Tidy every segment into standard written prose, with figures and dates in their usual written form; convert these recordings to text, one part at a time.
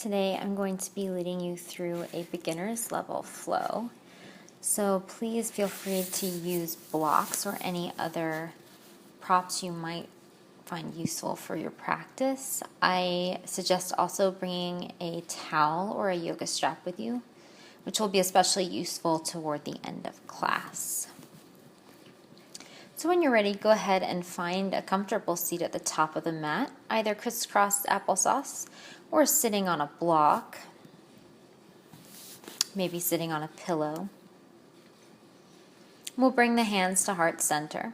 today I'm going to be leading you through a beginner's level flow. So please feel free to use blocks or any other props you might find useful for your practice. I suggest also bringing a towel or a yoga strap with you, which will be especially useful toward the end of class. So when you're ready, go ahead and find a comfortable seat at the top of the mat, either crisscross applesauce or sitting on a block, maybe sitting on a pillow. We'll bring the hands to heart center.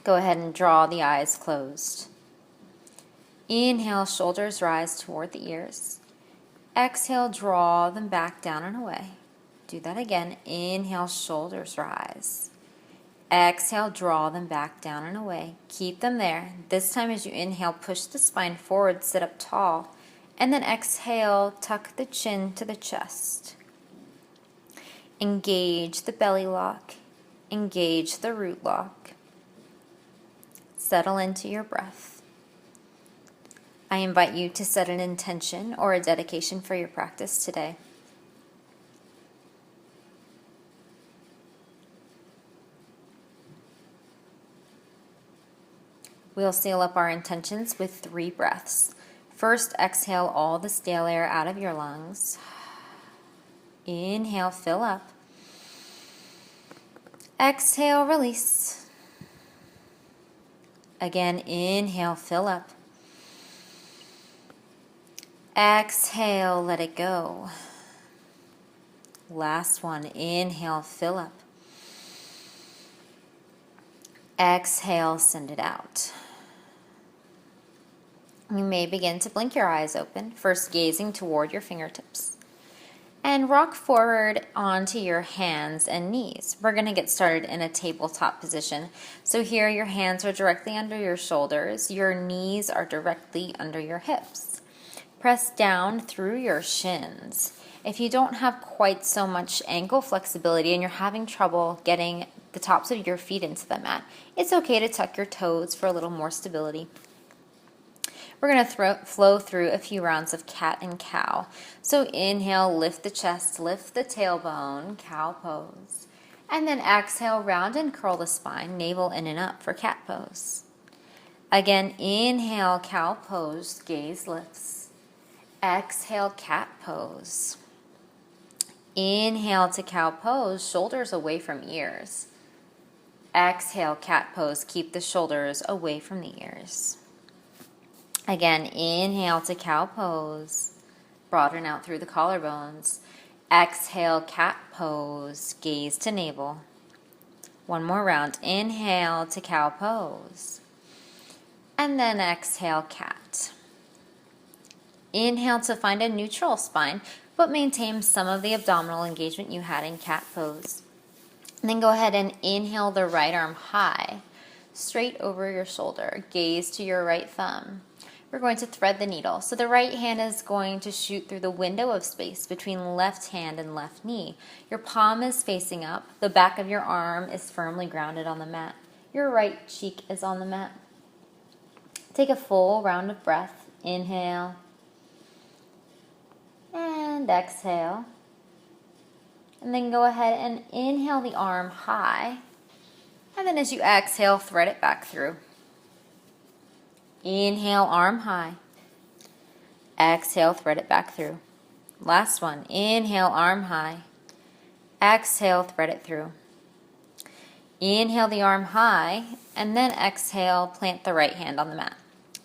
Go ahead and draw the eyes closed. Inhale, shoulders rise toward the ears. Exhale, draw them back down and away. Do that again. Inhale, shoulders rise. Exhale, draw them back down and away. Keep them there. This time as you inhale, push the spine forward, sit up tall. And then exhale, tuck the chin to the chest. Engage the belly lock. Engage the root lock. Settle into your breath. I invite you to set an intention or a dedication for your practice today. We'll seal up our intentions with 3 breaths. First, exhale all the stale air out of your lungs. Inhale, fill up. Exhale, release. Again, inhale, fill up. Exhale, let it go. Last one, inhale, fill up. Exhale, send it out. You may begin to blink your eyes open, first gazing toward your fingertips. And rock forward onto your hands and knees. We're going to get started in a tabletop position. So here your hands are directly under your shoulders. Your knees are directly under your hips. Press down through your shins. If you don't have quite so much ankle flexibility and you're having trouble getting the tops of your feet into the mat, it's okay to tuck your toes for a little more stability. We're going to flow through a few rounds of cat and cow. So inhale, lift the chest, lift the tailbone, cow pose. And then exhale, round and curl the spine, navel in and up for cat pose. Again, inhale, cow pose, gaze lifts. Exhale, cat pose. Inhale to cow pose, shoulders away from ears. Exhale, cat pose, keep the shoulders away from the ears. Again, inhale to cow pose, broaden out through the collarbones. Exhale, cat pose, gaze to navel. One more round. Inhale to cow pose. And then exhale, cat. Inhale to find a neutral spine, but maintain some of the abdominal engagement you had in cat pose. And then go ahead and inhale the right arm high, straight over your shoulder. Gaze to your right thumb. We're going to thread the needle. So the right hand is going to shoot through the window of space between left hand and left knee. Your palm is facing up. The back of your arm is firmly grounded on the mat. Your right cheek is on the mat. Take a full round of breath. Inhale. And exhale. And then go ahead and inhale the arm high. And then as you exhale, thread it back through. Inhale, arm high. Exhale, thread it back through. Last one. Inhale, arm high. Exhale, thread it through. Inhale the arm high, and then exhale, plant the right hand on the mat.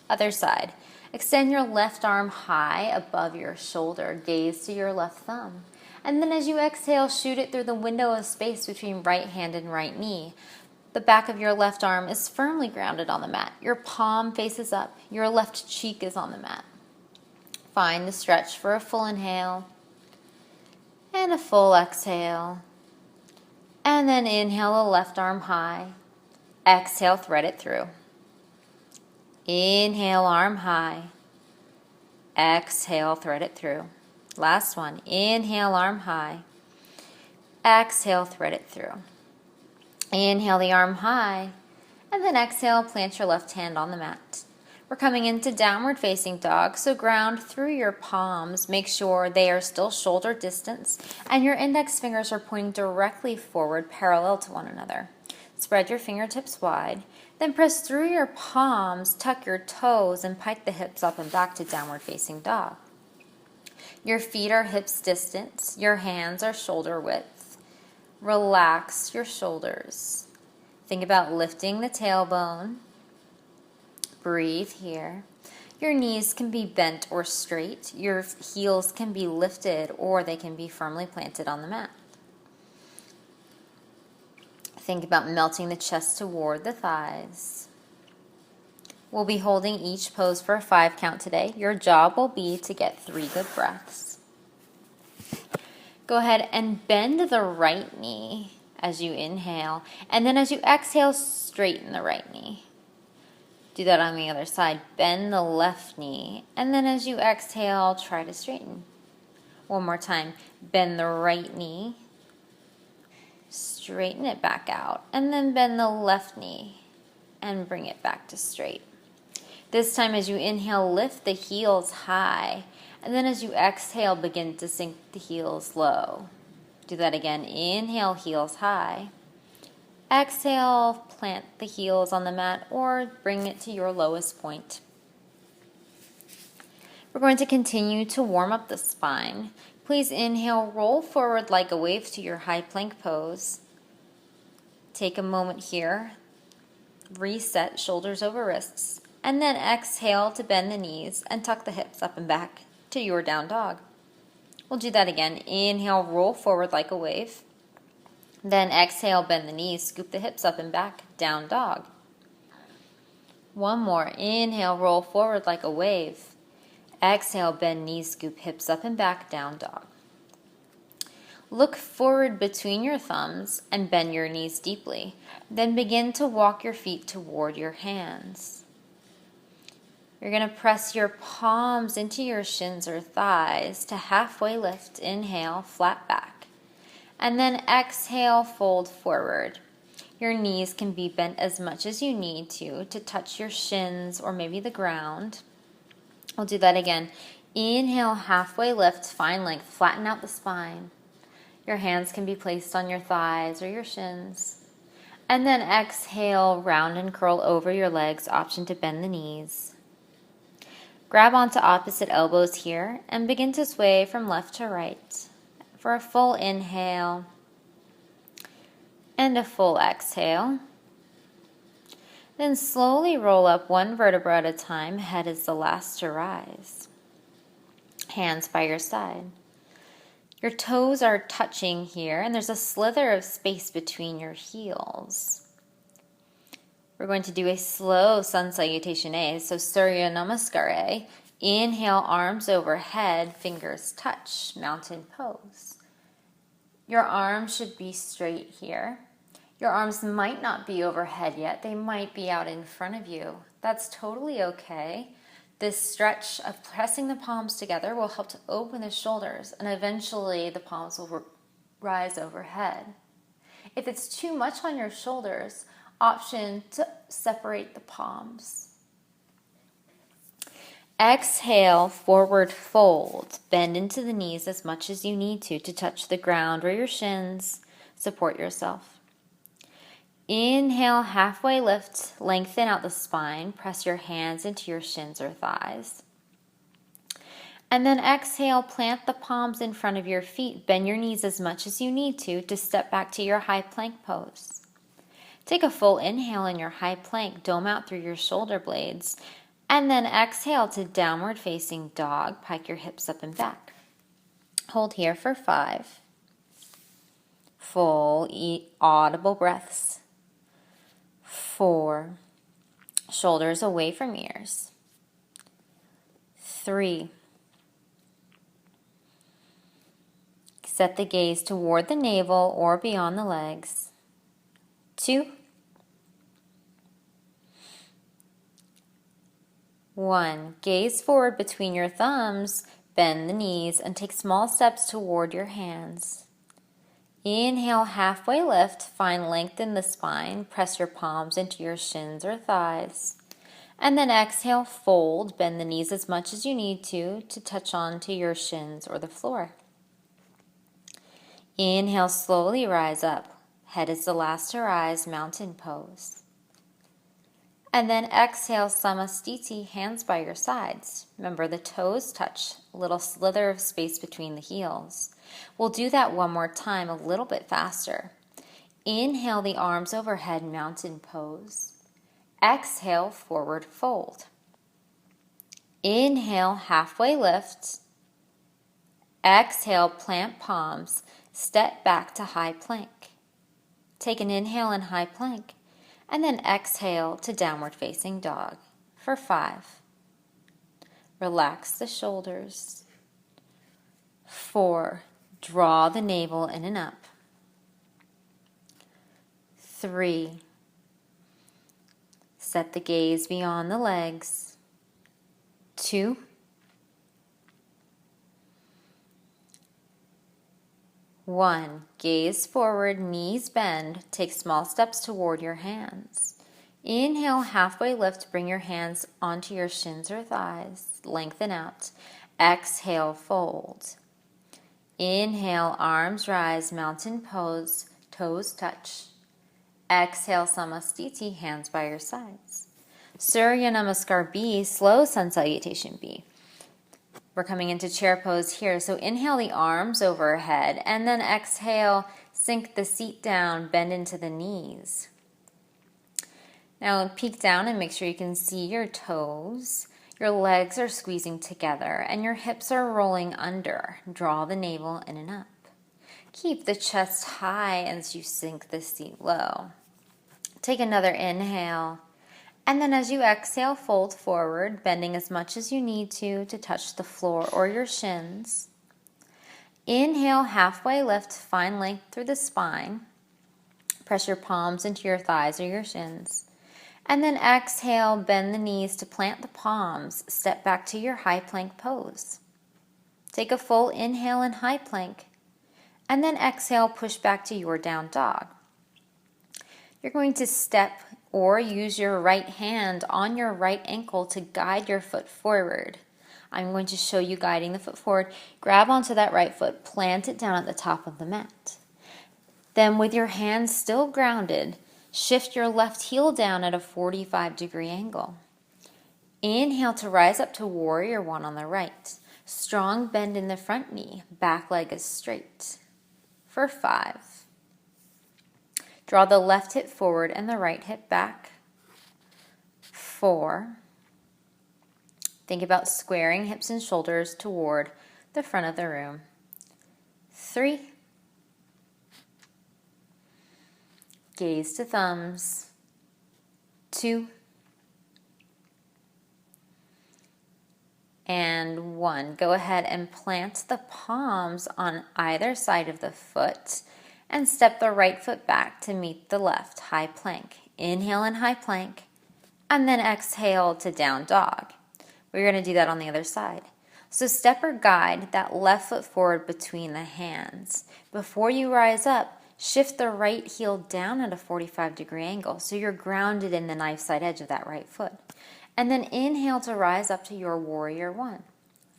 Other side. Extend your left arm high above your shoulder. Gaze to your left thumb. And then as you exhale, shoot it through the window of space between right hand and right knee. The back of your left arm is firmly grounded on the mat. Your palm faces up. Your left cheek is on the mat. Find the stretch for a full inhale and a full exhale. And then inhale the left arm high. Exhale, thread it through. Inhale, arm high. Exhale, thread it through. Last one. Inhale, arm high. Exhale, thread it through. Inhale the arm high, and then exhale, plant your left hand on the mat. We're coming into downward facing dog, so ground through your palms. Make sure they are still shoulder distance and your index fingers are pointing directly forward, parallel to one another. Spread your fingertips wide, then press through your palms, tuck your toes, and pike the hips up and back to downward facing dog. Your feet are hips distance, your hands are shoulder width. Relax your shoulders. Think about lifting the tailbone. Breathe here. Your knees can be bent or straight. Your heels can be lifted or they can be firmly planted on the mat. Think about melting the chest toward the thighs. We'll be holding each pose for a 5 count today. Your job will be to get 3 good breaths. Go ahead and bend the right knee as you inhale, and then as you exhale, straighten the right knee. Do that on the other side. Bend the left knee, and then as you exhale, try to straighten. One more time. Bend the right knee, straighten it back out, and then bend the left knee and bring it back to straight. This time as you inhale, lift the heels high, and then as you exhale, begin to sink the heels low. Do that again. Inhale, heels high. Exhale, plant the heels on the mat or bring it to your lowest point. We're going to continue to warm up the spine. Please inhale, roll forward like a wave to your high plank pose. Take a moment here, reset shoulders over wrists, and then exhale to bend the knees and tuck the hips up and back to your down dog. We'll do that again. Inhale, roll forward like a wave. Then exhale, bend the knees, scoop the hips up and back, down dog. One more. Inhale, roll forward like a wave. Exhale, bend knees, scoop hips up and back, down dog. Look forward between your thumbs and bend your knees deeply. Then begin to walk your feet toward your hands. You're going to press your palms into your shins or thighs to halfway lift. Inhale, flat back. And then exhale, fold forward. Your knees can be bent as much as you need to touch your shins or maybe the ground. We'll do that again. Inhale, halfway lift, find length, flatten out the spine. Your hands can be placed on your thighs or your shins. And then exhale, round and curl over your legs, option to bend the knees. Grab onto opposite elbows here and begin to sway from left to right. For a full inhale and a full exhale. Then slowly roll up one vertebra at a time. Head is the last to rise. Hands by your side. Your toes are touching here, and there's a slither of space between your heels. We're going to do a slow sun salutation A, so Surya Namaskar. Inhale, arms overhead, fingers touch, mountain pose. Your arms should be straight here. Your arms might not be overhead yet. They might be out in front of you. That's totally okay. This stretch of pressing the palms together will help to open the shoulders, and eventually the palms will rise overhead. If it's too much on your shoulders, option to separate the palms. Exhale, forward fold. Bend into the knees as much as you need to touch the ground or your shins. Support yourself. Inhale, halfway lift. Lengthen out the spine. Press your hands into your shins or thighs. And then exhale, plant the palms in front of your feet. Bend your knees as much as you need to step back to your high plank pose. Take a full inhale in your high plank. Dome out through your shoulder blades. And then exhale to downward facing dog. Pike your hips up and back. Hold here for 5. Full audible breaths. 4. Shoulders away from ears. 3. Set the gaze toward the navel or beyond the legs. 2. 1. Gaze forward between your thumbs, bend the knees, and take small steps toward your hands. Inhale, halfway lift, find length in the spine, press your palms into your shins or thighs. And then exhale, fold, bend the knees as much as you need to touch onto your shins or the floor. Inhale, slowly rise up. Head is the last to rise, mountain pose. And then exhale, Samastiti, hands by your sides. Remember, the toes touch, a little slither of space between the heels. We'll do that one more time, a little bit faster. Inhale, the arms overhead, mountain pose. Exhale, forward fold. Inhale, halfway lift. Exhale, plant palms, step back to high plank. Take an inhale in high plank, and then exhale to downward facing dog for 5. Relax the shoulders. 4, draw the navel in and up. 3, set the gaze beyond the legs. 2, 1, gaze forward, knees bend, take small steps toward your hands. Inhale, halfway lift, bring your hands onto your shins or thighs, lengthen out. Exhale, fold. Inhale, arms rise, mountain pose, toes touch. Exhale, Samastiti, hands by your sides. Surya Namaskar B, slow sun salutation B. We're coming into chair pose here. So inhale the arms overhead, and then exhale, sink the seat down, bend into the knees. Now peek down and make sure you can see your toes. Your legs are squeezing together and your hips are rolling under. Draw the navel in and up. Keep the chest high as you sink the seat low. Take another inhale. And then as you exhale, fold forward, bending as much as you need to touch the floor or your shins. Inhale, halfway lift, find length through the spine. Press your palms into your thighs or your shins. And then exhale, bend the knees to plant the palms. Step back to your high plank pose. Take a full inhale in high plank. And then exhale, push back to your down dog. You're going to step or use your right hand on your right ankle to guide your foot forward. I'm going to show you guiding the foot forward. Grab onto that right foot, plant it down at the top of the mat. Then with your hands still grounded, shift your left heel down at a 45-degree angle. Inhale to rise up to warrior 1 on the right. Strong bend in the front knee, back leg is straight. For 5. Draw the left hip forward and the right hip back. 4. Think about squaring hips and shoulders toward the front of the room. 3. Gaze to thumbs. 2. And 1. Go ahead and plant the palms on either side of the foot and step the right foot back to meet the left, high plank. Inhale in high plank, and then exhale to down dog. We're going to do that on the other side. So step or guide that left foot forward between the hands. Before you rise up, shift the right heel down at a 45-degree angle so you're grounded in the knife side edge of that right foot. And then inhale to rise up to your warrior 1.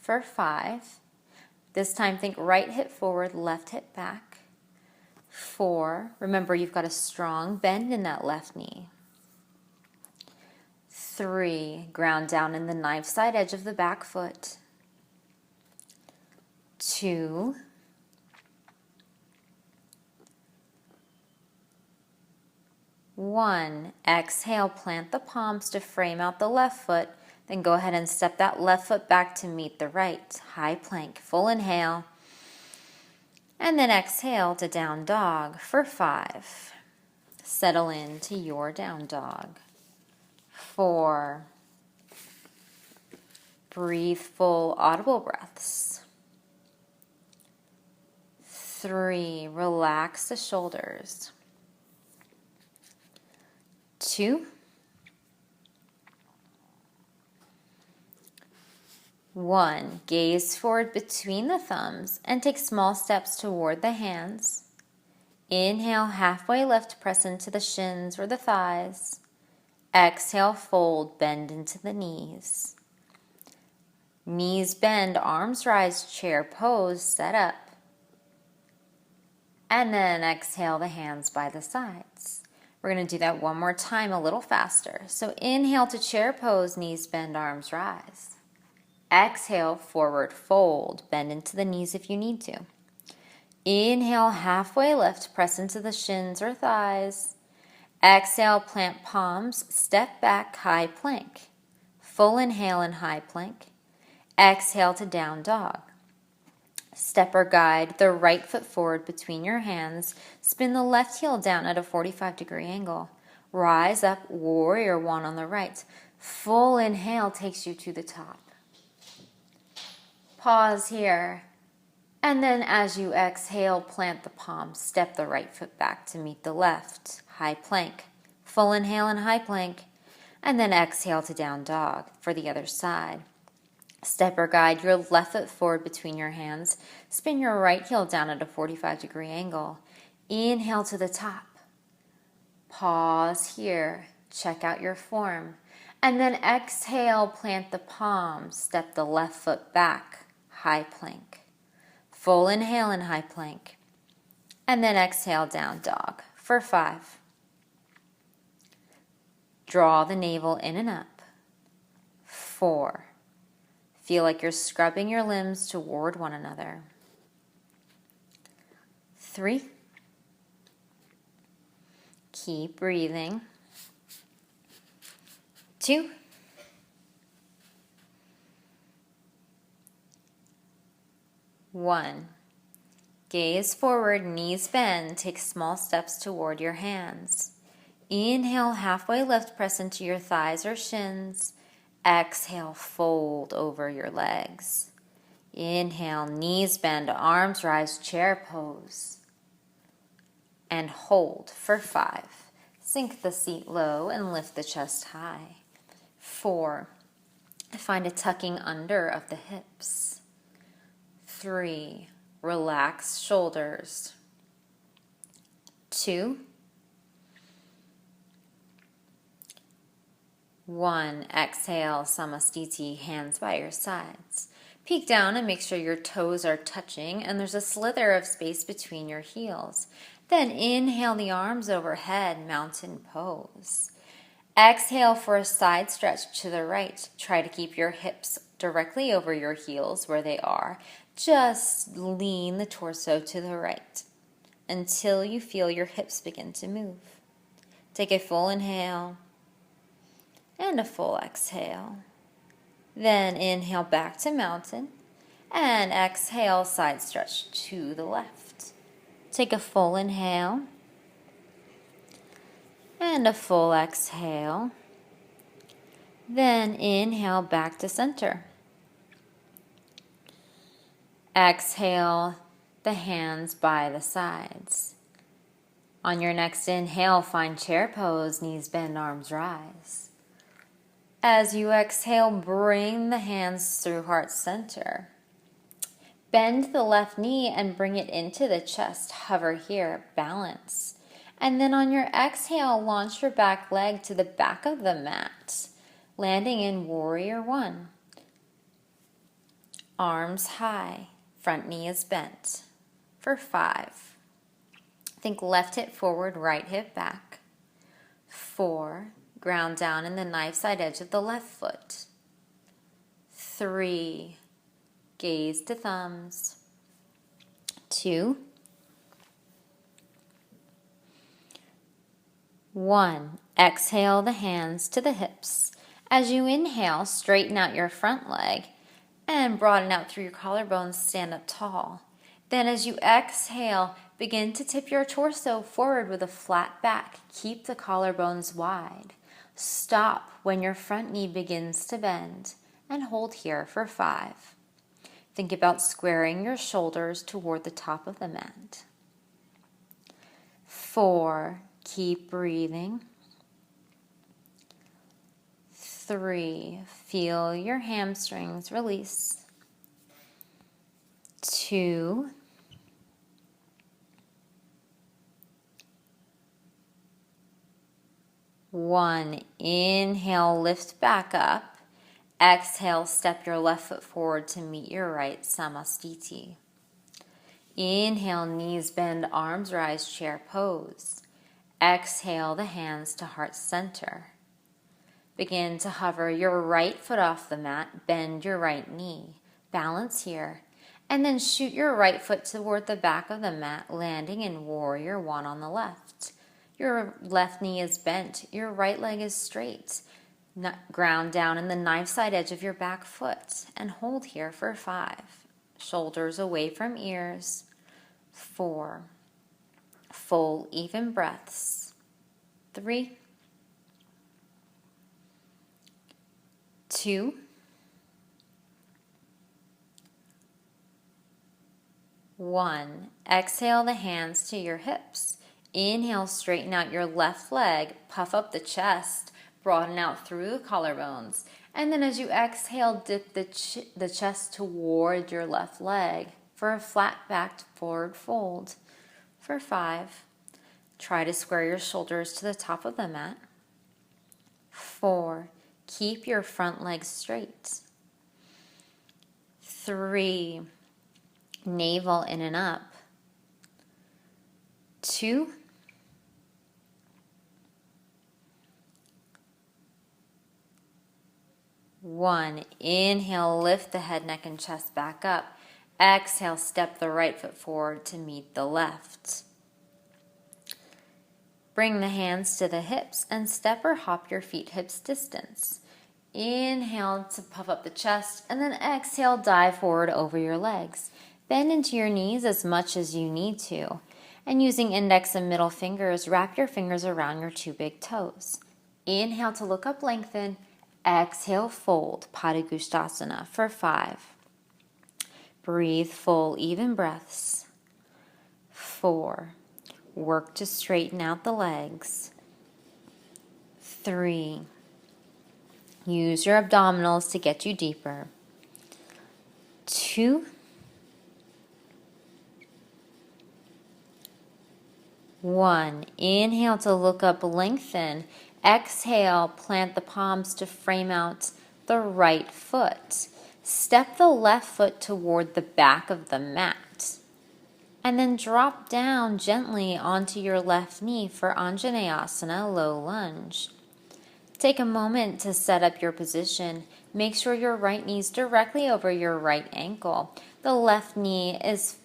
For 5. This time think right hip forward, left hip back. 4. Remember, you've got a strong bend in that left knee. 3. Ground down in the knife side edge of the back foot. 2. 1. Exhale, plant the palms to frame out the left foot. Then go ahead and step that left foot back to meet the right. High plank, full inhale. And then exhale to down dog for 5. Settle into your down dog. 4. Breathe full audible breaths. 3. Relax the shoulders. 2. 1. Gaze forward between the thumbs and take small steps toward the hands. Inhale, halfway lift, press into the shins or the thighs. Exhale, fold, bend into the knees. Knees bend, arms rise, chair pose, set up. And then exhale the hands by the sides. We're going to do that one more time a little faster. So inhale to chair pose, knees bend, arms rise. Exhale, forward fold, bend into the knees if you need to. Inhale, halfway lift, press into the shins or thighs. Exhale, plant palms, step back, high plank. Full inhale in high plank. Exhale to down dog. Step or guide the right foot forward between your hands. Spin the left heel down at a 45-degree angle. Rise up, warrior one on the right. Full inhale takes you to the top. Pause here. And then as you exhale, plant the palms. Step the right foot back to meet the left. High plank. Full inhale in high plank. And then exhale to down dog for the other side. Step or guide your left foot forward between your hands. Spin your right heel down at a 45-degree angle. Inhale to the top. Pause here. Check out your form. And then exhale, plant the palms. Step the left foot back. High plank. Full inhale in high plank. And then exhale, down dog for 5. Draw the navel in and up. 4. Feel like you're scrubbing your limbs toward one another. 3. Keep breathing. 2. 1. Gaze forward, knees bend. Take small steps toward your hands. Inhale, halfway lift, press into your thighs or shins. Exhale, fold over your legs. Inhale, knees bend, arms rise, chair pose. And hold for 5. Sink the seat low and lift the chest high. 4. Find a tucking under of the hips. 3. Relax shoulders. 2. 1. Exhale, Samastiti, hands by your sides. Peek down and make sure your toes are touching and there's a slither of space between your heels. Then inhale the arms overhead, mountain pose. Exhale for a side stretch to the right. Try to keep your hips directly over your heels where they are. Just lean the torso to the right until you feel your hips begin to move. Take a full inhale and a full exhale. Then inhale back to mountain and exhale, side stretch to the left. Take a full inhale and a full exhale. Then inhale back to center. Exhale the hands by the sides. On your next inhale, find chair pose, knees bend, arms rise. As you exhale, bring the hands through heart center. Bend the left knee and bring it into the chest. Hover here, balance. And then on your exhale, launch your back leg to the back of the mat, landing in warrior one. Arms high, front knee is bent for 5. Think left hip forward, right hip back. 4. Ground down in the knife side edge of the left foot. 3. Gaze to thumbs. 2. 1. Exhale the hands to the hips. As you inhale, straighten out your front leg and broaden out through your collarbones, stand up tall. Then as you exhale, begin to tip your torso forward with a flat back. Keep the collarbones wide. Stop when your front knee begins to bend and hold here for 5. Think about squaring your shoulders toward the top of the mat. 4. Keep breathing. 3. Feel your hamstrings release. 2. 1. Inhale, lift back up. Exhale, step your left foot forward to meet your right, Samastiti. Inhale, knees bend, arms rise, chair pose. Exhale, the hands to heart center. Begin to hover your right foot off the mat, bend your right knee. Balance here, and then shoot your right foot toward the back of the mat, landing in Warrior One on the left. Your left knee is bent, your right leg is straight. Ground down in the knife side edge of your back foot, and hold here for 5. Shoulders away from ears. 4. Full even breaths. 3. 2. 1. Exhale the hands to your hips. Inhale, straighten out your left leg, puff up the chest, broaden out through the collarbones. And then as you exhale, dip the chest toward your left leg for a flat-backed forward fold. For 5. Try to square your shoulders to the top of the mat. 4. Keep your front leg straight. 3. Navel in and up. 2. 1. Inhale, lift the head, neck, and chest back up. Exhale, step the right foot forward to meet the left. Bring the hands to the hips and step or hop your feet hips distance. Inhale to puff up the chest, and then exhale, dive forward over your legs. Bend into your knees as much as you need to. And using index and middle fingers, wrap your fingers around your 2 big toes. Inhale to look up, lengthen. Exhale, fold, Padangusthasana for 5. Breathe full, even breaths. 4. Work to straighten out the legs. 3. Use your abdominals to get you deeper. 2. 1. Inhale to look up, lengthen. Exhale, plant the palms to frame out the right foot. Step the left foot toward the back of the mat. And then drop down gently onto your left knee for Anjaneyasana, low lunge. Take a moment to set up your position. Make sure your right knee is directly over your right ankle. The left knee is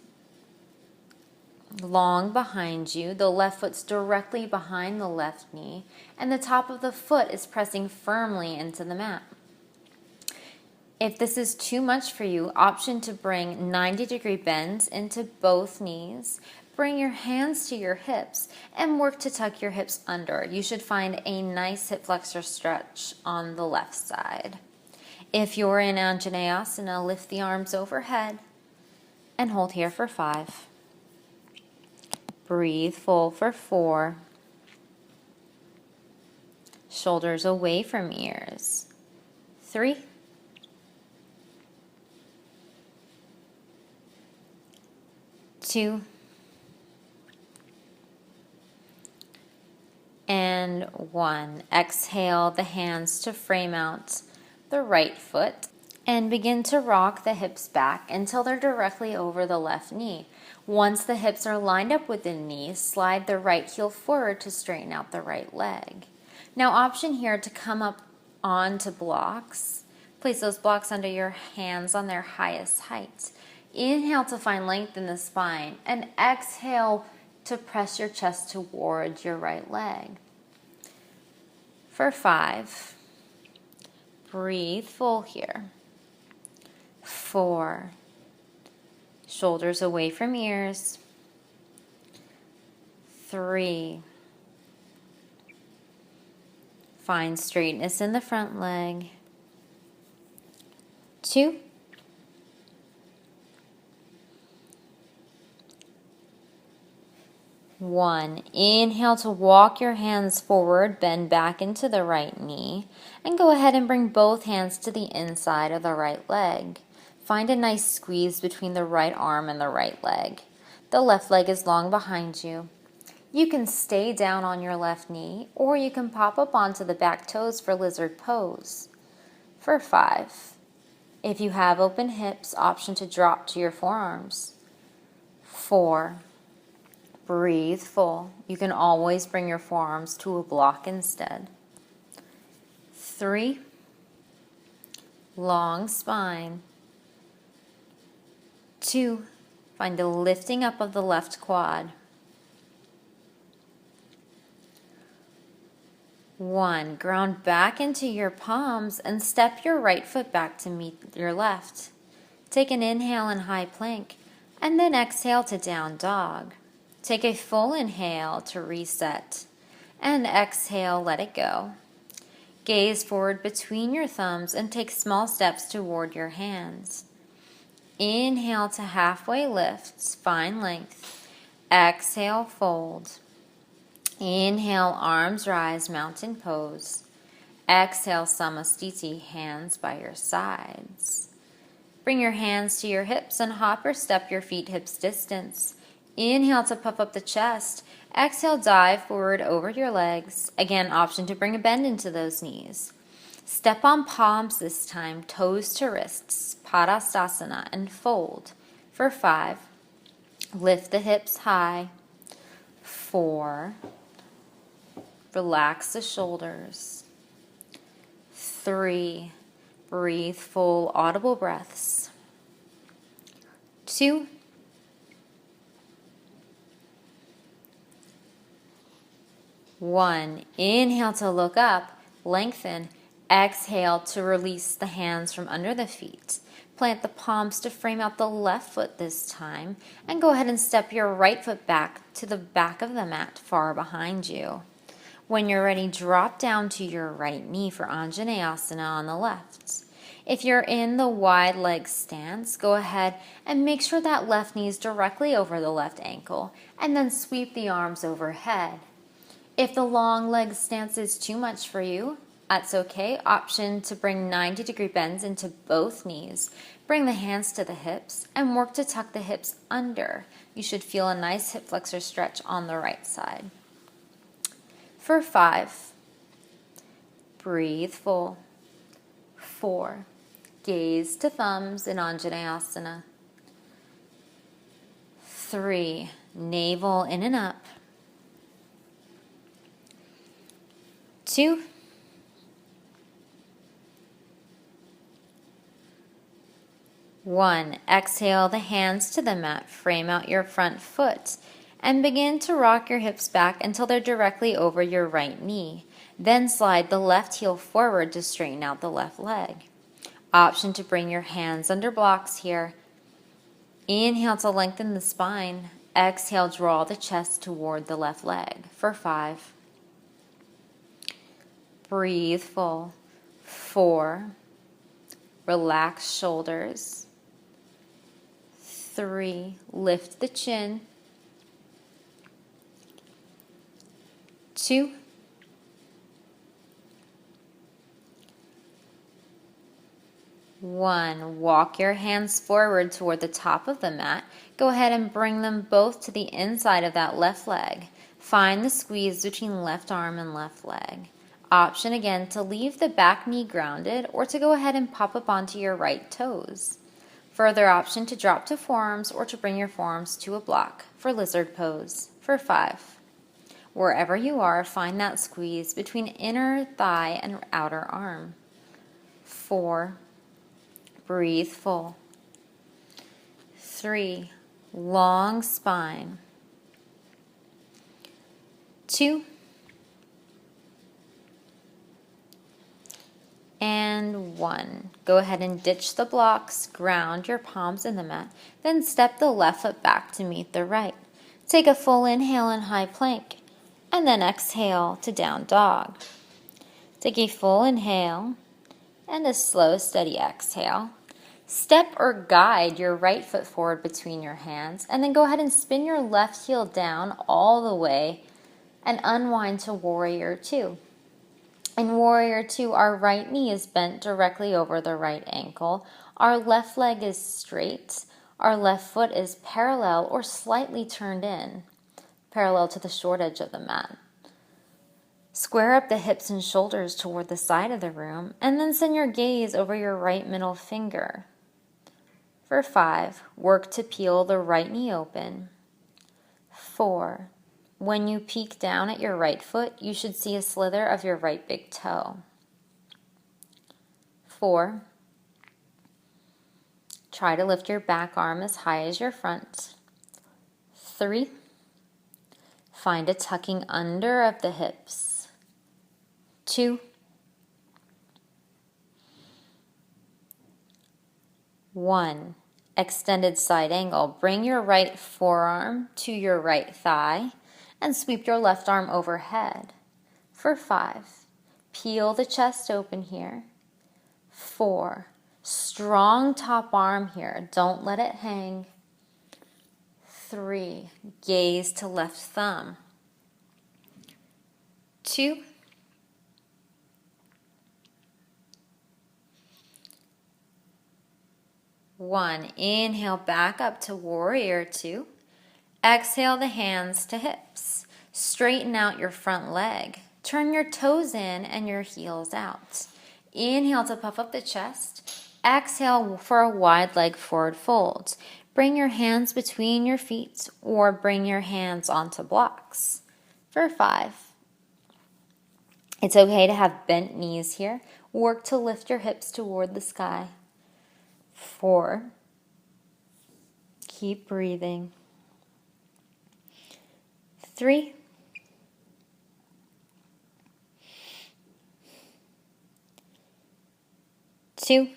long behind you. The left foot's directly behind the left knee, and the top of the foot is pressing firmly into the mat. If this is too much for you, option to bring 90-degree bends into both knees. Bring your hands to your hips and work to tuck your hips under. You should find a nice hip flexor stretch on the left side. If you're in Anjaneyasana, lift the arms overhead and hold here for 5. Breathe full for 4. Shoulders away from ears. 3. 2. And 1. Exhale the hands to frame out the right foot and begin to rock the hips back until they're directly over the left knee. Once the hips are lined up with the knee, slide the right heel forward to straighten out the right leg. Now option here to come up onto blocks. Place those blocks under your hands on their highest height. Inhale to find length in the spine and exhale to press your chest towards your right leg. For 5, breathe full here. 4, shoulders away from ears. 3, find straightness in the front leg. 2, 1. Inhale to walk your hands forward, bend back into the right knee, and go ahead and bring both hands to the inside of the right leg. Find a nice squeeze between the right arm and the right leg. The left leg is long behind you. You can stay down on your left knee, or you can pop up onto the back toes for lizard pose. For 5. If you have open hips, option to drop to your forearms. 4. Breathe full. You can always bring your forearms to a block instead. 3. Long spine. 2. Find a lifting up of the left quad. 1. Ground back into your palms and step your right foot back to meet your left. Take an inhale in high plank and then exhale to down dog. Take a full inhale to reset and exhale, let it go. Gaze forward between your thumbs and take small steps toward your hands. Inhale to halfway lift, spine length. Exhale, fold. Inhale, arms rise, mountain pose. Exhale, Samastiti, hands by your sides. Bring your hands to your hips and hop or step your feet hips distance. Inhale to puff up the chest. Exhale, dive forward over your legs. Again, option to bring a bend into those knees. Step on palms this time, toes to wrists, Padastasana, and fold. For 5, lift the hips high. 4, relax the shoulders. 3, breathe full audible breaths. 2, 1. Inhale to look up, lengthen. Exhale to release the hands from under the feet. Plant the palms to frame out the left foot this time, and go ahead and step your right foot back to the back of the mat far behind you. When you're ready, drop down to your right knee for Anjaneyasana on the left. If you're in the wide leg stance, go ahead and make sure that left knee is directly over the left ankle, and then sweep the arms overhead. If the long leg stance is too much for you, that's okay. Option to bring 90-degree bends into both knees. Bring the hands to the hips and work to tuck the hips under. You should feel a nice hip flexor stretch on the right side. For 5, breathe full. 4, gaze to thumbs in Anjaneyasana. 3, navel in and up. 2, 1. Exhale the hands to the mat, frame out your front foot, and begin to rock your hips back until they're directly over your right knee. Then slide the left heel forward to straighten out the left leg. Option to bring your hands under blocks here. Inhale to lengthen the spine. Exhale, draw the chest toward the left leg. For 5. Breathe full. 4. Relax shoulders. 3, lift the chin. 2, 1. Walk your hands forward toward the top of the mat. Go ahead and bring them both to the inside of that left leg. Find the squeeze between left arm and left leg. Option again to leave the back knee grounded or to go ahead and pop up onto your right toes. Further option to drop to forearms or to bring your forearms to a block for lizard pose. For 5. Wherever you are, find that squeeze between inner thigh and outer arm. 4. Breathe full. 3. Long spine. 2. And 1. Go ahead and ditch the blocks, ground your palms in the mat, then step the left foot back to meet the right. Take a full inhale in high plank, and then exhale to down dog. Take a full inhale, and a slow, steady exhale. Step or guide your right foot forward between your hands, and then go ahead and spin your left heel down all the way and unwind to Warrior 2. In Warrior 2, our right knee is bent directly over the right ankle. Our left leg is straight. Our left foot is parallel or slightly turned in. parallel to the short edge of the mat. Square up the hips and shoulders toward the side of the room, and then send your gaze over your right middle finger. For 5, work to peel the right knee open. 4, when you peek down at your right foot, you should see a slither of your right big toe. 4, try to lift your back arm as high as your front. 3, find a tucking under of the hips. 2, 1, extended side angle. Bring your right forearm to your right thigh and sweep your left arm overhead. For 5, peel the chest open here. 4, strong top arm here. Don't let it hang. 3, gaze to left thumb. 2, 1, inhale back up to warrior 2. Exhale the hands to hips. Straighten out your front leg. Turn your toes in and your heels out. Inhale to puff up the chest. Exhale for a wide leg forward fold. Bring your hands between your feet or bring your hands onto blocks. For 5. It's okay to have bent knees here. Work to lift your hips toward the sky. 4, keep breathing. 3, 2,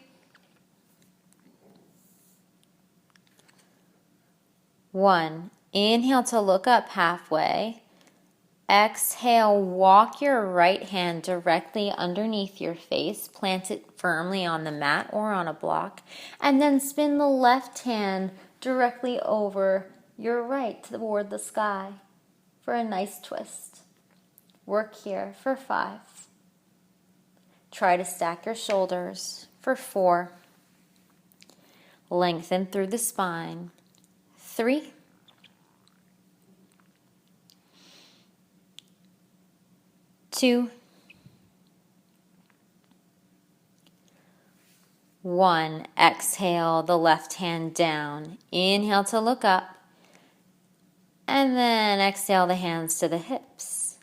1. Inhale to look up halfway. Exhale, walk your right hand directly underneath your face, plant it firmly on the mat or on a block, and then spin the left hand directly over your right toward the sky for a nice twist. Work here for 5. Try to stack your shoulders for 4. Lengthen through the spine. 3, 2, 1. Exhale the left hand down. Inhale to look up. And then exhale the hands to the hips.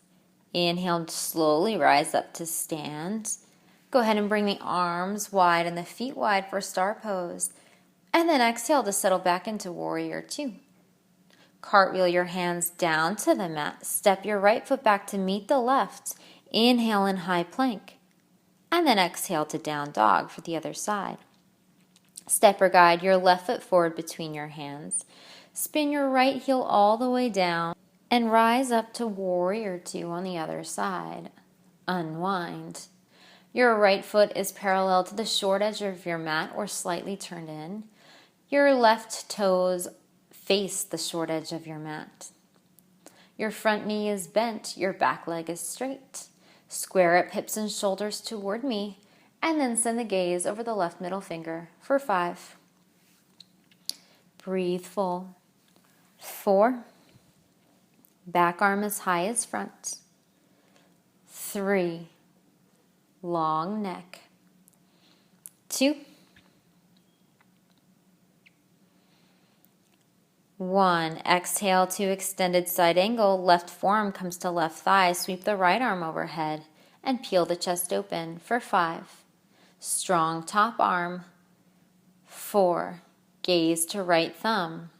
Inhale, slowly rise up to stand. Go ahead and bring the arms wide and the feet wide for star pose. And then exhale to settle back into warrior 2. Cartwheel your hands down to the mat. Step your right foot back to meet the left. Inhale in high plank. And then exhale to down dog for the other side. Step or guide your left foot forward between your hands. Spin your right heel all the way down and rise up to warrior 2 on the other side. Unwind. Your right foot is parallel to the short edge of your mat or slightly turned in. Your left toes face the short edge of your mat. Your front knee is bent, your back leg is straight. Square up hips and shoulders toward me, and then send the gaze over the left middle finger for 5. Breathe full. 4, back arm as high as front. 3, long neck. 2, 1, exhale to extended side angle. Left forearm comes to left thigh. Sweep the right arm overhead and peel the chest open for 5. Strong top arm. 4, gaze to right thumb.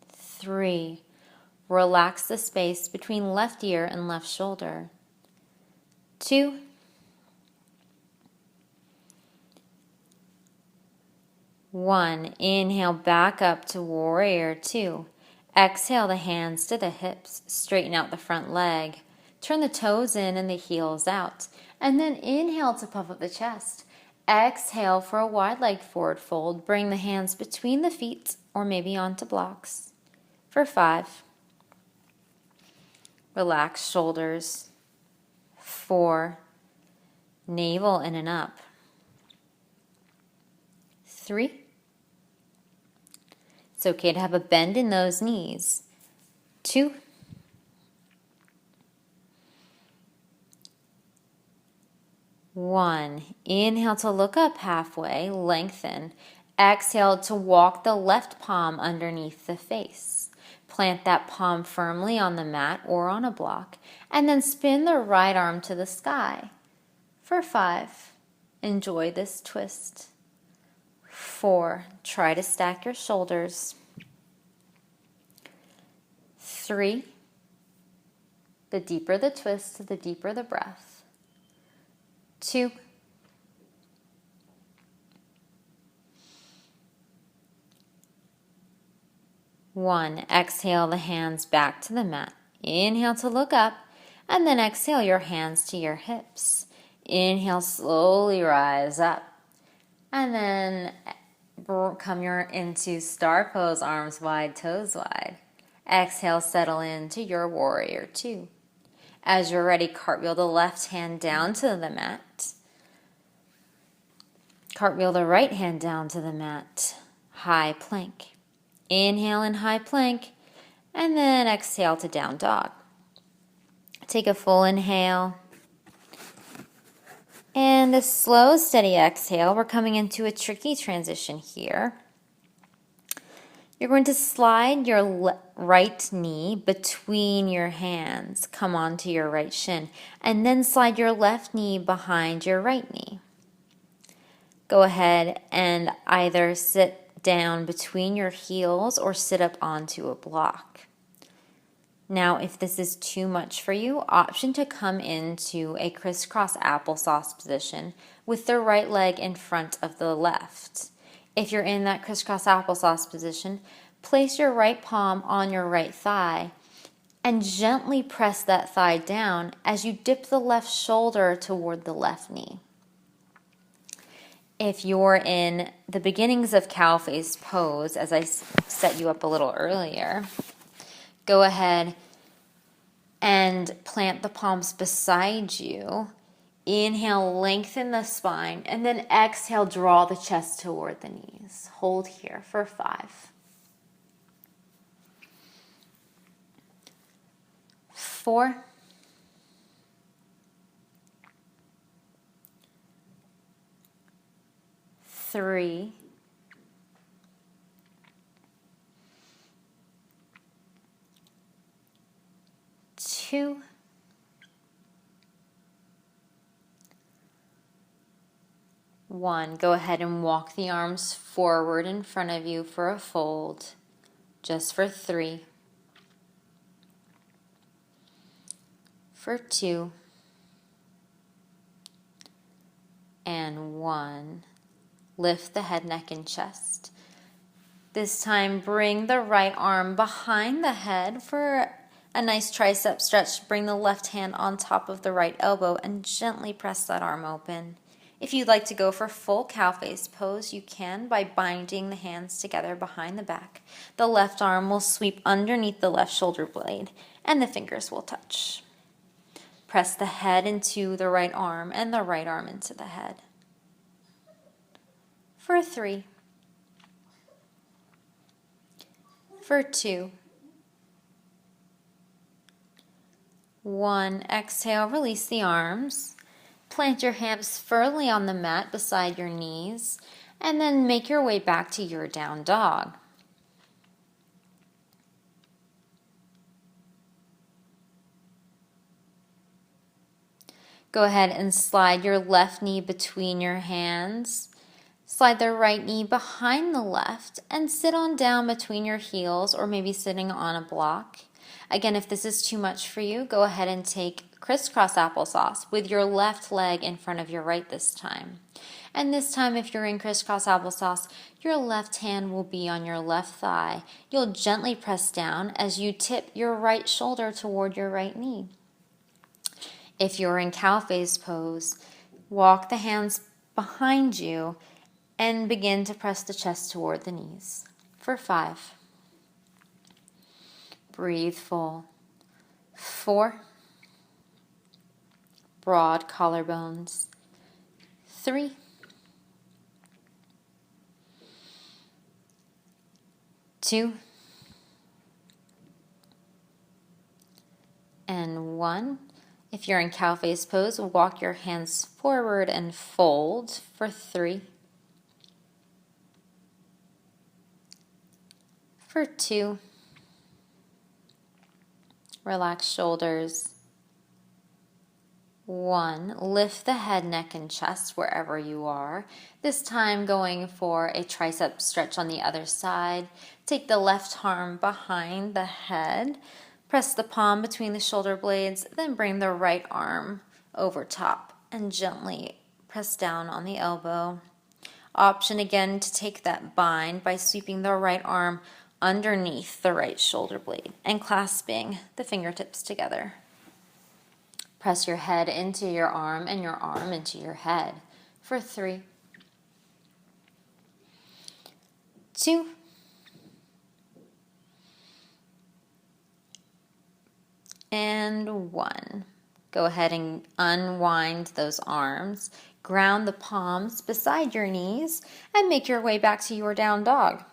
3, relax the space between left ear and left shoulder. 2, 1, inhale back up to warrior 2. Exhale the hands to the hips, straighten out the front leg. Turn the toes in and the heels out. And then inhale to puff up the chest. Exhale for a wide leg forward fold. Bring the hands between the feet or maybe onto blocks for 5. Relax shoulders. 4, navel in and up. 3, it's okay to have a bend in those knees. 2, 1. Inhale to look up halfway, lengthen. Exhale to walk the left palm underneath the face. Plant that palm firmly on the mat or on a block, and then spin the right arm to the sky. For 5, enjoy this twist. 4, try to stack your shoulders. 3, the deeper the twist, the deeper the breath. 2, 1. Exhale the hands back to the mat. Inhale to look up, and then exhale your hands to your hips. Inhale, slowly rise up, and then come into star pose, arms wide, toes wide. Exhale, settle into your warrior 2. As you're ready, cartwheel the left hand down to the mat. Cartwheel the right hand down to the mat. High plank. Inhale in high plank, and then exhale to down dog. Take a full inhale. And a slow, steady exhale. We're coming into a tricky transition here. You're going to slide your right knee between your hands. Come onto your right shin. And then slide your left knee behind your right knee. Go ahead and either sit down between your heels or sit up onto a block. Now, if this is too much for you, option to come into a crisscross applesauce position with the right leg in front of the left. If you're in that crisscross applesauce position, place your right palm on your right thigh and gently press that thigh down as you dip the left shoulder toward the left knee. If you're in the beginnings of cow face pose, as I set you up a little earlier, go ahead and plant the palms beside you. Inhale, lengthen the spine, and then exhale, draw the chest toward the knees. Hold here for 5. 4. 3. 2. 1. Go ahead and walk the arms forward in front of you for a fold, just for 3. For 2. And 1. Lift the head, neck, and chest. This time, bring the right arm behind the head for a nice tricep stretch. Bring the left hand on top of the right elbow and gently press that arm open. If you'd like to go for full cow face pose, you can by binding the hands together behind the back. The left arm will sweep underneath the left shoulder blade, and the fingers will touch. Press the head into the right arm and the right arm into the head. For 3. For 2. 1. Exhale, release the arms. Plant your hands firmly on the mat beside your knees, and then make your way back to your down dog. Go ahead and slide your left knee between your hands. Slide the right knee behind the left and sit on down between your heels or maybe sitting on a block. Again, if this is too much for you, go ahead and take crisscross applesauce with your left leg in front of your right this time. And this time, if you're in crisscross applesauce, your left hand will be on your left thigh. You'll gently press down as you tip your right shoulder toward your right knee. If you're in cow face pose, walk the hands behind you and begin to press the chest toward the knees. For 5. Breathe full. 4. Broad collarbones. 3. 2. And 1. If you're in cow face pose, walk your hands forward and fold for 3, for 2, relax shoulders, 1, lift the head, neck, and chest wherever you are. This time going for a tricep stretch on the other side. Take the left arm behind the head, press the palm between the shoulder blades, then bring the right arm over top and gently press down on the elbow. Option again to take that bind by sweeping the right arm underneath the right shoulder blade and clasping the fingertips together. Press your head into your arm and your arm into your head for 3, 2, and 1. Go ahead and unwind those arms, ground the palms beside your knees, and make your way back to your down dog.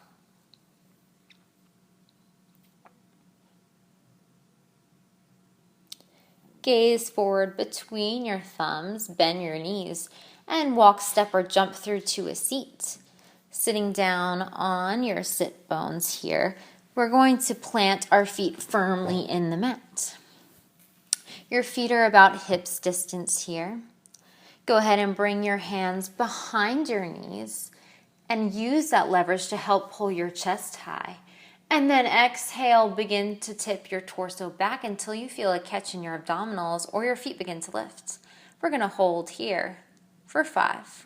Gaze forward between your thumbs, bend your knees, and walk, step, or jump through to a seat. Sitting down on your sit bones here, we're going to plant our feet firmly in the mat. Your feet are about hips distance here. Go ahead and bring your hands behind your knees and use that leverage to help pull your chest high. And then exhale, begin to tip your torso back until you feel a catch in your abdominals or your feet begin to lift. We're going to hold here for 5.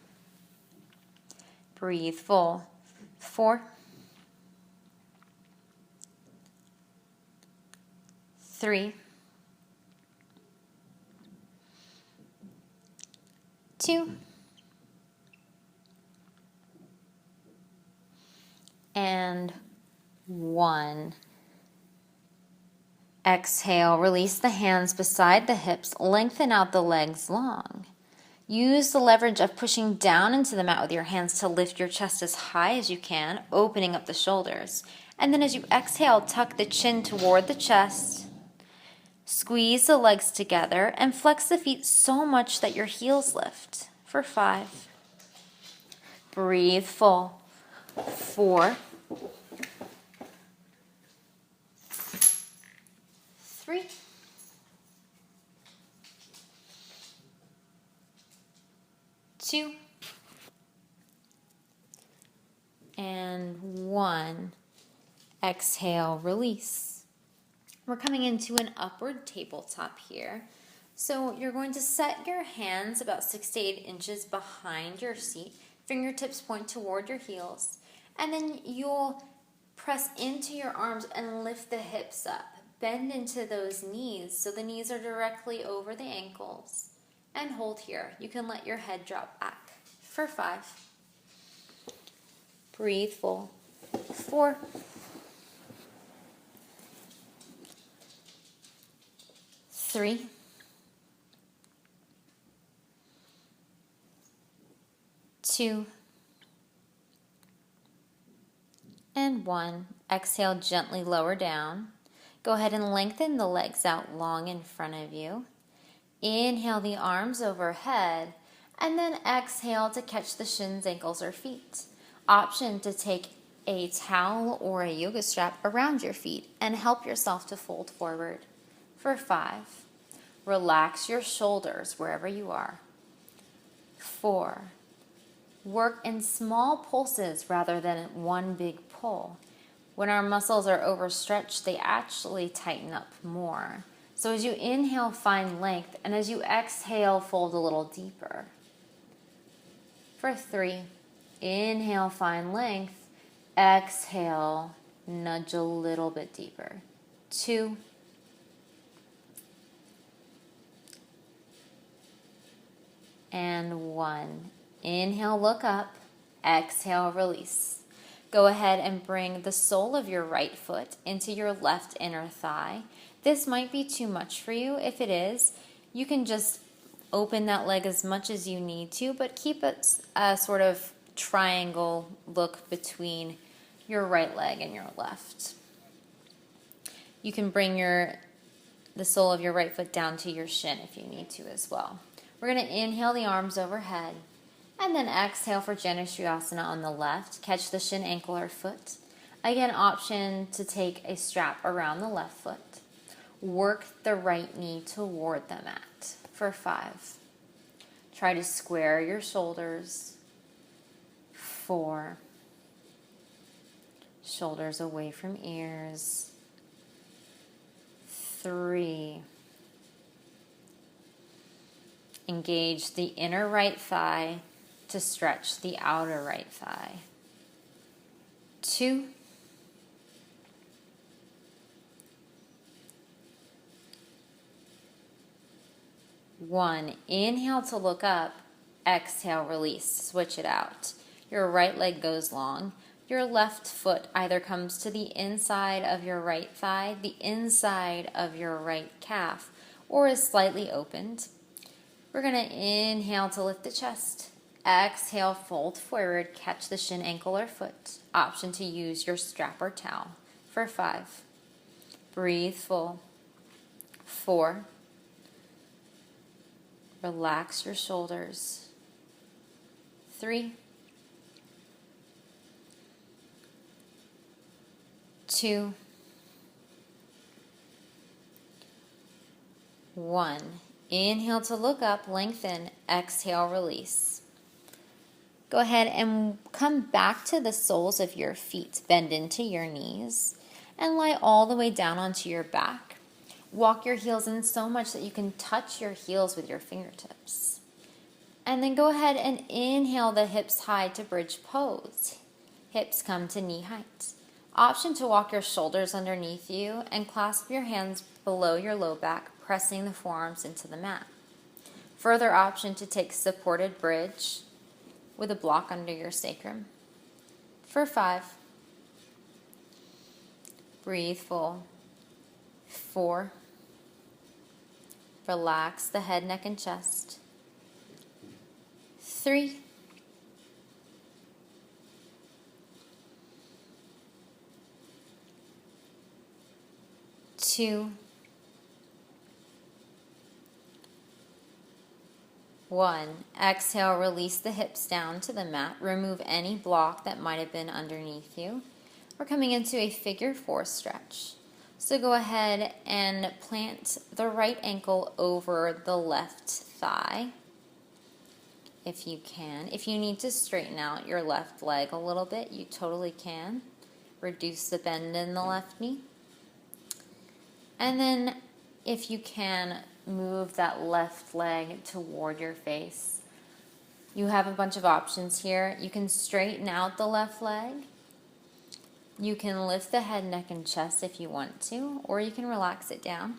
Breathe full. 4, 3, 2, and 1. Exhale, release the hands beside the hips, lengthen out the legs long. Use the leverage of pushing down into the mat with your hands to lift your chest as high as you can, opening up the shoulders. And then as you exhale, tuck the chin toward the chest, squeeze the legs together, and flex the feet so much that your heels lift for 5. Breathe full. 4, 3, 2, and 1. Exhale, release. We're coming into an upward tabletop here. So you're going to set your hands about 6 to 8 inches behind your seat. Fingertips point toward your heels. And then you'll press into your arms and lift the hips up. Bend into those knees so the knees are directly over the ankles. And hold here. You can let your head drop back for 5. Breathe full. 4, 3, 2, and 1. Exhale, gently lower down. Go ahead and lengthen the legs out long in front of you. Inhale the arms overhead, and then exhale to catch the shins, ankles, or feet. Option to take a towel or a yoga strap around your feet and help yourself to fold forward for 5. Relax your shoulders wherever you are. 4. Work in small pulses rather than one big pull. When our muscles are overstretched, they actually tighten up more. So as you inhale, find length, and as you exhale, fold a little deeper. For 3, inhale, find length. Exhale, nudge a little bit deeper. 2, and 1. Inhale, look up. Exhale, release. Go ahead and bring the sole of your right foot into your left inner thigh. This might be too much for you. If it is, you can just open that leg as much as you need to, but keep a sort of triangle look between your right leg and your left. You can bring your the sole of your right foot down to your shin if you need to as well. We're going to inhale the arms overhead, and then exhale for Janushirasana on the left. Catch the shin, ankle, or foot. Again, option to take a strap around the left foot. Work the right knee toward the mat for 5. Try to square your shoulders. 4. Shoulders away from ears. 3. Engage the inner right thigh to stretch the outer right thigh. 2. 1. Inhale to look up. Exhale, release. Switch it out. Your right leg goes long. Your left foot either comes to the inside of your right thigh, the inside of your right calf, or is slightly opened. We're going to inhale to lift the chest. Exhale, fold forward, catch the shin, ankle, or foot. Option to use your strap or towel for 5. Breathe full. 4. Relax your shoulders. 3. 2. 1. Inhale to look up, lengthen. Exhale, release. Go ahead and come back to the soles of your feet. Bend into your knees and lie all the way down onto your back. Walk your heels in so much that you can touch your heels with your fingertips. And then go ahead and inhale the hips high to bridge pose. Hips come to knee height. Option to walk your shoulders underneath you and clasp your hands below your low back, pressing the forearms into the mat. Further option to take supported bridge with a block under your sacrum for 5. Breathe full. 4. Relax the head, neck, and chest. 3. 2. 1. Exhale, release the hips down to the mat. Remove any block that might have been underneath you. We're coming into a figure 4 stretch. So go ahead and plant the right ankle over the left thigh if you can. If you need to straighten out your left leg a little bit, you totally can. Reduce the bend in the left knee. And then if you can, move that left leg toward your face. You have a bunch of options here. You can straighten out the left leg. You can lift the head, neck, and chest if you want to, or you can relax it down.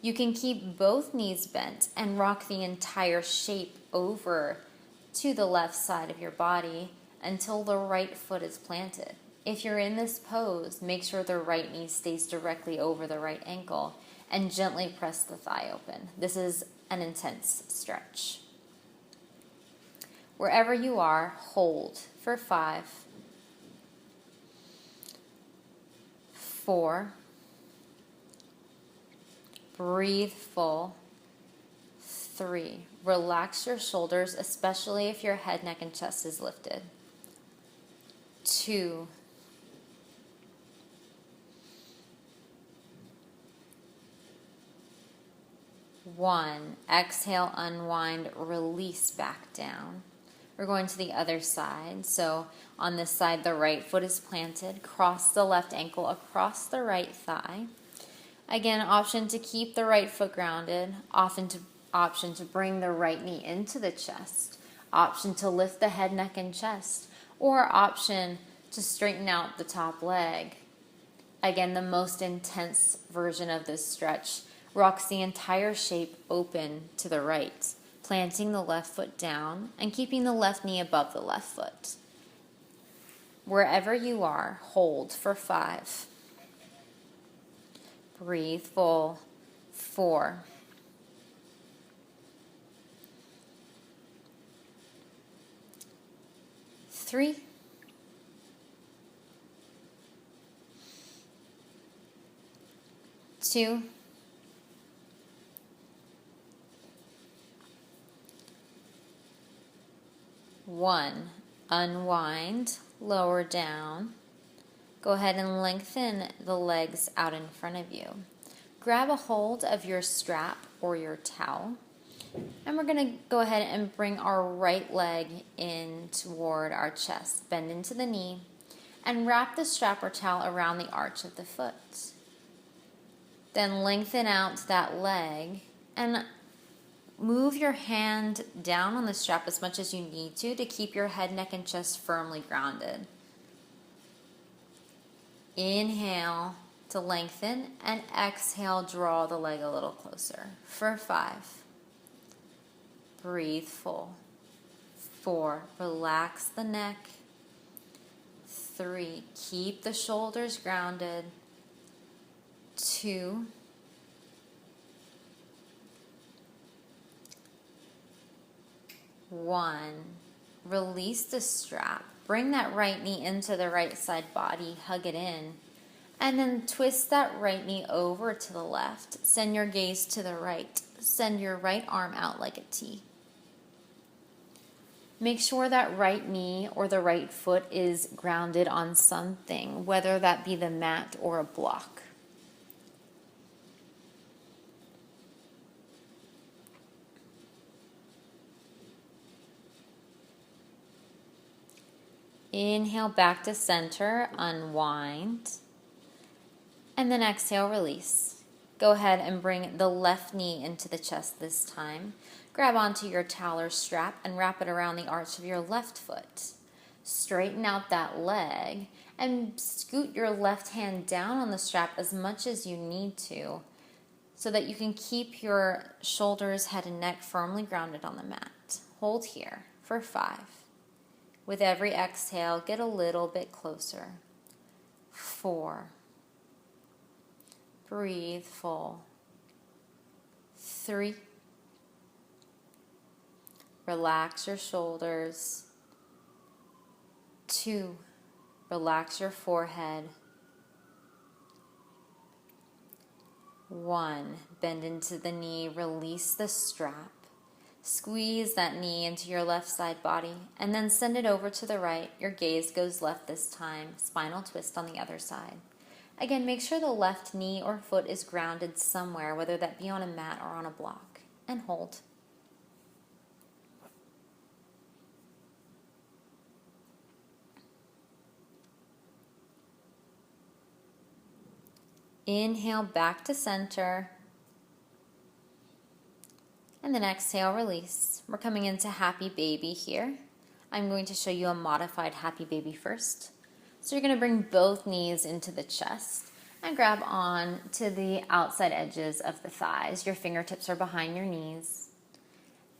You can keep both knees bent and rock the entire shape over to the left side of your body until the right foot is planted. If you're in this pose, make sure the right knee stays directly over the right ankle and gently press the thigh open. This is an intense stretch. Wherever you are, hold for 5, 4, breathe full, 3. Relax your shoulders, especially if your head, neck, and chest is lifted. 2, 1. Exhale, unwind, release back down. We're going to the other side. So on this side, the right foot is planted. Cross the left ankle across the right thigh. Again, option to keep the right foot grounded. Option to bring the right knee into the chest. Option to lift the head, neck, and chest. Or option to straighten out the top leg. Again, the most intense version of this stretch rocks the entire shape open to the right, planting the left foot down and keeping the left knee above the left foot. Wherever you are, hold for 5. Breathe full. 4. 3. 2, 1. Unwind, lower down. Go ahead and lengthen the legs out in front of you. Grab a hold of your strap or your towel. And we're going to go ahead and bring our right leg in toward our chest. Bend into the knee and wrap the strap or towel around the arch of the foot. Then lengthen out that leg and move your hand down on the strap as much as you need to keep your head, neck, and chest firmly grounded. Inhale to lengthen and exhale, draw the leg a little closer. For 5. Breathe full. 4. Relax the neck. 3. Keep the shoulders grounded. 2. 1. Release the strap. Bring that right knee into the right side body. Hug it in. And then twist that right knee over to the left. Send your gaze to the right. Send your right arm out like a T. Make sure that right knee or the right foot is grounded on something, whether that be the mat or a block. Inhale back to center, unwind, and then exhale, release. Go ahead and bring the left knee into the chest this time. Grab onto your towel or strap and wrap it around the arch of your left foot. Straighten out that leg and scoot your left hand down on the strap as much as you need to so that you can keep your shoulders, head, and neck firmly grounded on the mat. Hold here for 5. With every exhale, get a little bit closer. 4. Breathe full. 3. Relax your shoulders. 2. Relax your forehead. 1. Bend into the knee, release the strap. Squeeze that knee into your left side body and then send it over to the right. Your gaze goes left this time. Spinal twist on the other side. Again, make sure the left knee or foot is grounded somewhere, whether that be on a mat or on a block. And hold. Inhale back to center. And then exhale, release. We're coming into happy baby here. I'm going to show you a modified happy baby first. So you're going to bring both knees into the chest and grab on to the outside edges of the thighs. Your fingertips are behind your knees.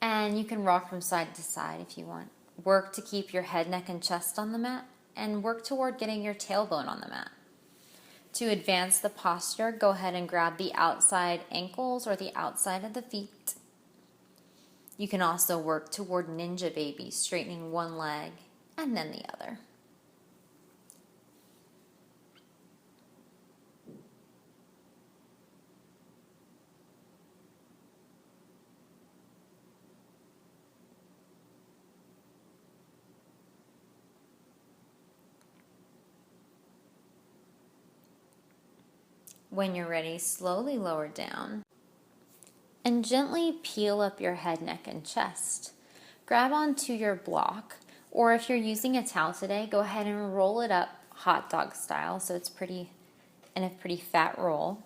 And you can rock from side to side if you want. Work to keep your head, neck, and chest on the mat, and work toward getting your tailbone on the mat. To advance the posture, go ahead and grab the outside ankles or the outside of the feet. You can also work toward ninja baby, straightening one leg and then the other. When you're ready, slowly lower down and gently peel up your head, neck, and chest. Grab onto your block, or if you're using a towel today, go ahead and roll it up hot dog style so it's in a pretty fat roll.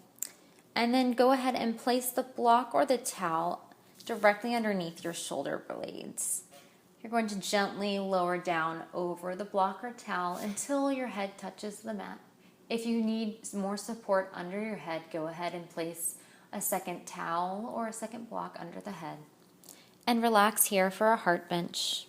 And then go ahead and place the block or the towel directly underneath your shoulder blades. You're going to gently lower down over the block or towel until your head touches the mat. If you need more support under your head, go ahead and place a second towel or a second block under the head. And relax here for a heart bench.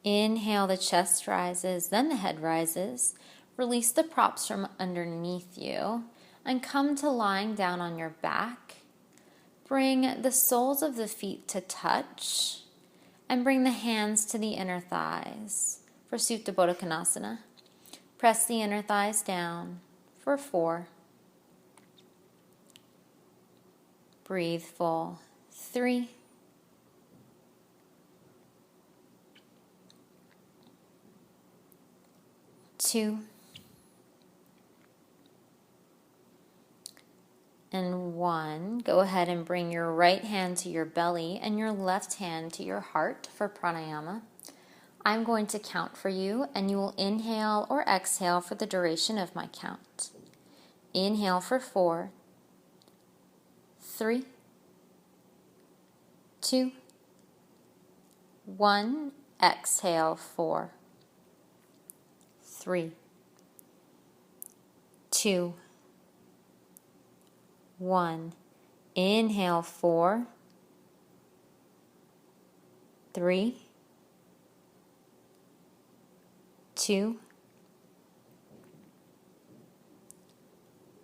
Inhale, the chest rises, then the head rises. Release the props from underneath you and come to lying down on your back. Bring the soles of the feet to touch and bring the hands to the inner thighs for Supta Baddha Konasana. Press the inner thighs down for 4. Breathe full. 3. 2. And 1. Go ahead and bring your right hand to your belly and your left hand to your heart for pranayama. I'm going to count for you, and you will inhale or exhale for the duration of my count. Inhale for 4, 3, 2, 1. Exhale 4, 3, 2, 1. Inhale 4, 3, 2,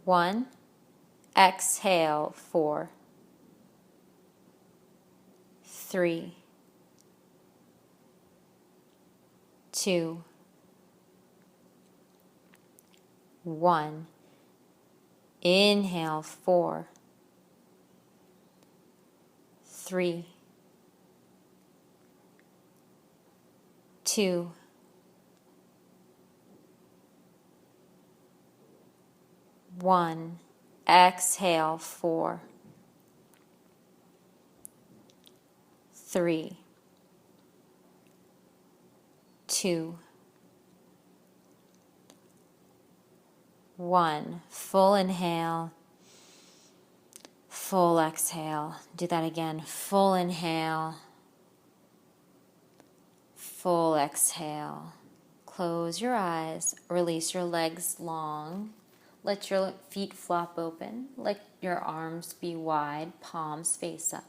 1. Exhale 4, 3, 2, 1. Inhale 4, 3, 2, 1. Exhale 4, 3, 2, 1. Full inhale, full exhale. Do that again. Full inhale, full exhale. Close your eyes. Release your legs long. Let your feet flop open. Let your arms be wide, palms face up.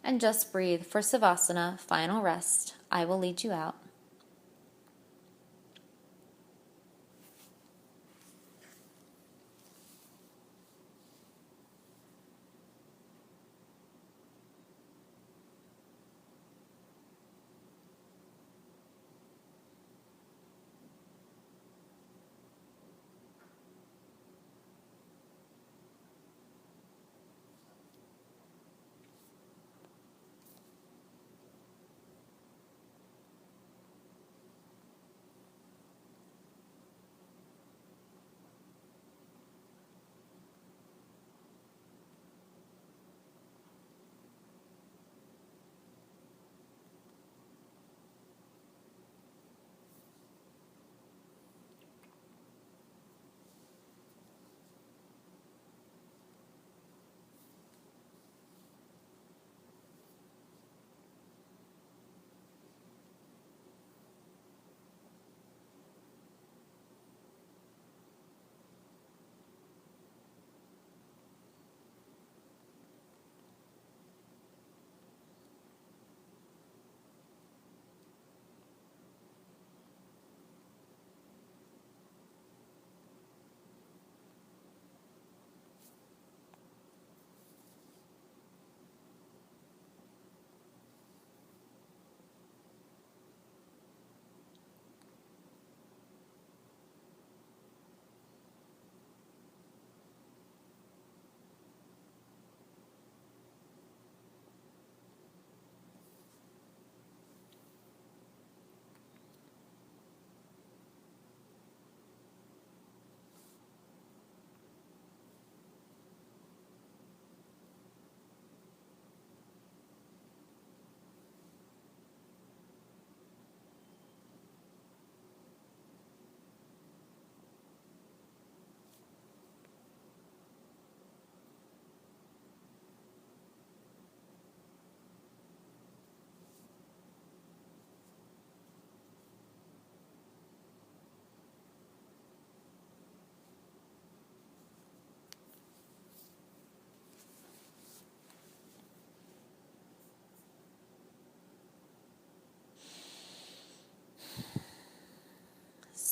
And just breathe for Savasana, final rest. I will lead you out.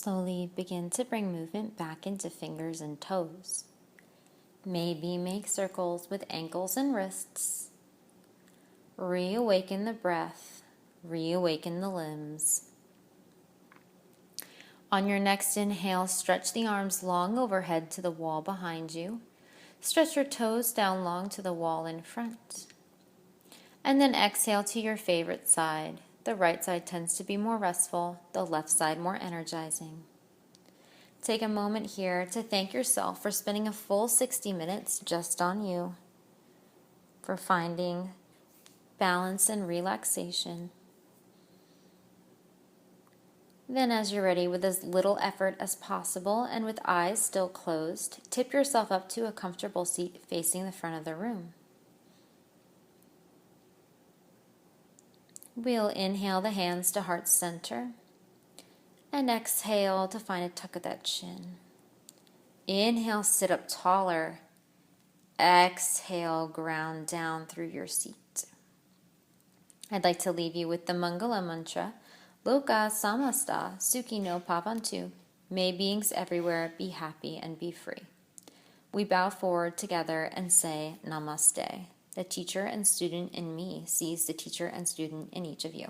slowly begin to bring movement back into fingers and toes. Maybe make circles with ankles and wrists. Reawaken the breath. Reawaken the limbs. On your next inhale, stretch the arms long overhead to the wall behind you. Stretch your toes down long to the wall in front. And then exhale to your favorite side. The right side tends to be more restful, the left side more energizing. Take a moment here to thank yourself for spending a full 60 minutes just on you, for finding balance and relaxation. Then, as you're ready, with as little effort as possible and with eyes still closed, tip yourself up to a comfortable seat facing the front of the room. We'll inhale the hands to heart center and exhale to find a tuck of that chin. Inhale, sit up taller. Exhale, ground down through your seat. I'd like to leave you with the Mangala mantra, Loka Samasta Sukhi no Bhavantu. May beings everywhere be happy and be free. We bow forward together and say Namaste. The teacher and student in me sees the teacher and student in each of you.